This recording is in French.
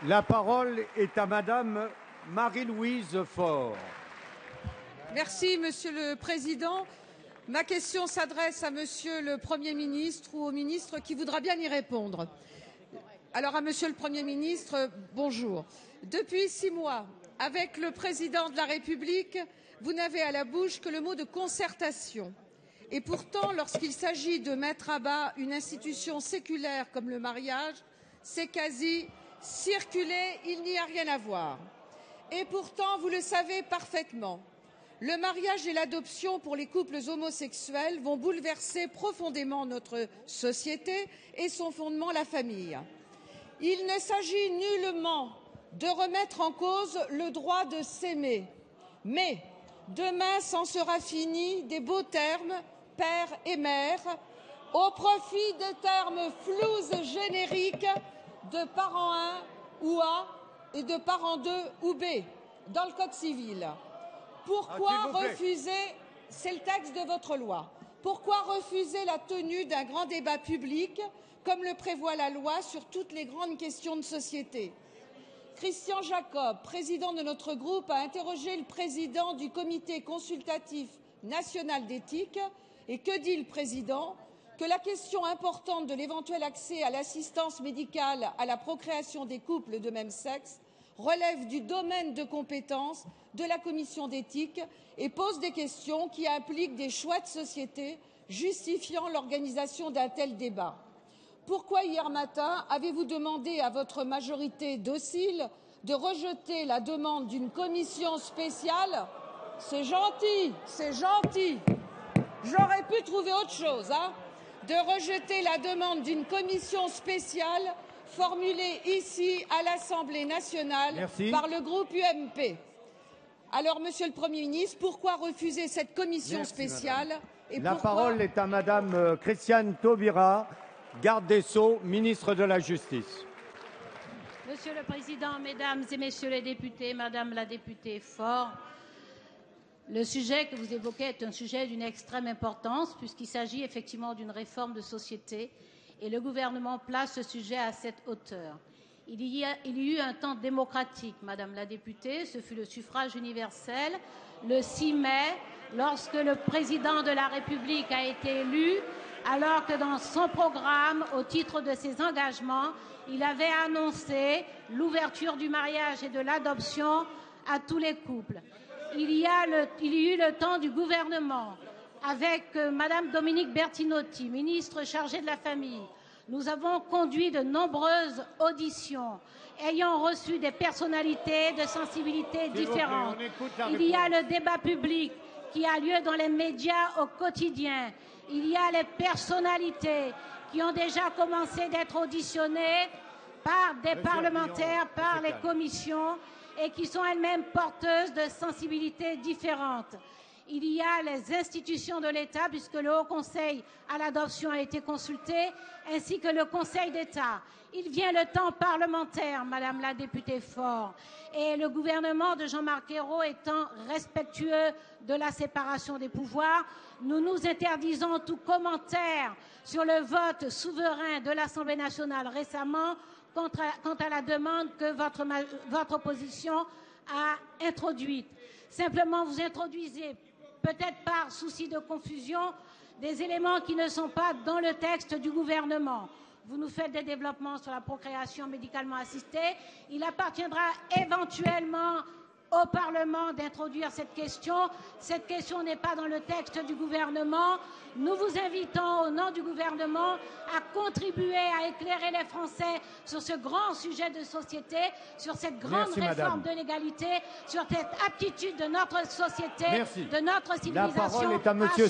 La parole est à Madame Marie-Louise Faure. Merci, Monsieur le Président. Ma question s'adresse à Monsieur le Premier ministre ou au ministre qui voudra bien y répondre. Alors, à Monsieur le Premier ministre, bonjour. Depuis 6 mois, avec le Président de la République, vous n'avez à la bouche que le mot de concertation. Et pourtant, lorsqu'il s'agit de mettre à bas une institution séculaire comme le mariage, c'est quasi circuler, il n'y a rien à voir. Et pourtant, vous le savez parfaitement, le mariage et l'adoption pour les couples homosexuels vont bouleverser profondément notre société et son fondement, la famille. Il ne s'agit nullement de remettre en cause le droit de s'aimer, mais demain s'en sera fini des beaux termes père et mère au profit des termes flous et génériques de parent 1 ou A et de parent 2 ou B dans le Code civil. Pourquoi refuser, c'est le texte de votre loi, pourquoi refuser la tenue d'un grand débat public comme le prévoit la loi sur toutes les grandes questions de société? Christian Jacob, président de notre groupe, a interrogé le président du comité consultatif national d'éthique. Et que dit le président? Que la question importante de l'éventuel accès à l'assistance médicale à la procréation des couples de même sexe relève du domaine de compétence de la commission d'éthique et pose des questions qui impliquent des choix de société justifiant l'organisation d'un tel débat. Pourquoi hier matin avez-vous demandé à votre majorité docile de rejeter la demande d'une commission spéciale? C'est gentil, c'est gentil. J'aurais pu trouver autre chose, de rejeter la demande d'une commission spéciale formulée ici à l'Assemblée nationale par le groupe UMP. Alors, Monsieur le Premier ministre, pourquoi refuser cette commission spéciale et La parole est à Madame Christiane Taubira, garde des Sceaux, ministre de la Justice. Monsieur le Président, Mesdames et Messieurs les députés, Madame la députée Faure, le sujet que vous évoquez est un sujet d'une extrême importance puisqu'il s'agit effectivement d'une réforme de société et le gouvernement place ce sujet à cette hauteur. Il y a eu un temps démocratique, Madame la députée, ce fut le suffrage universel le 6 mai lorsque le président de la République a été élu, alors que dans son programme, au titre de ses engagements, il avait annoncé l'ouverture du mariage et de l'adoption à tous les couples. Il y a eu le temps du gouvernement avec Madame Dominique Bertinotti, ministre chargée de la Famille. Nous avons conduit de nombreuses auditions, ayant reçu des personnalités de sensibilités différentes. Il y a le débat public qui a lieu dans les médias au quotidien. Il y a les personnalités qui ont déjà commencé d'être auditionnées par des parlementaires, par les commissions, et qui sont elles-mêmes porteuses de sensibilités différentes. Il y a les institutions de l'État, puisque le Haut Conseil à l'adoption a été consulté, ainsi que le Conseil d'État. Il vient le temps parlementaire, Madame la députée Faure, et le gouvernement de Jean-Marc Ayrault étant respectueux de la séparation des pouvoirs, nous nous interdisons tout commentaire sur le vote souverain de l'Assemblée nationale récemment quant à la demande que votre opposition a introduite. Simplement, vous introduisez, peut-être par souci de confusion, des éléments qui ne sont pas dans le texte du gouvernement. Vous nous faites des développements sur la procréation médicalement assistée. Il appartiendra éventuellement au Parlement d'introduire cette question. Cette question n'est pas dans le texte du gouvernement. Nous vous invitons, au nom du gouvernement, à contribuer à éclairer les Français sur ce grand sujet de société, sur cette grande réforme de l'égalité, sur cette aptitude de notre société, de notre civilisation. La parole est à Monsieur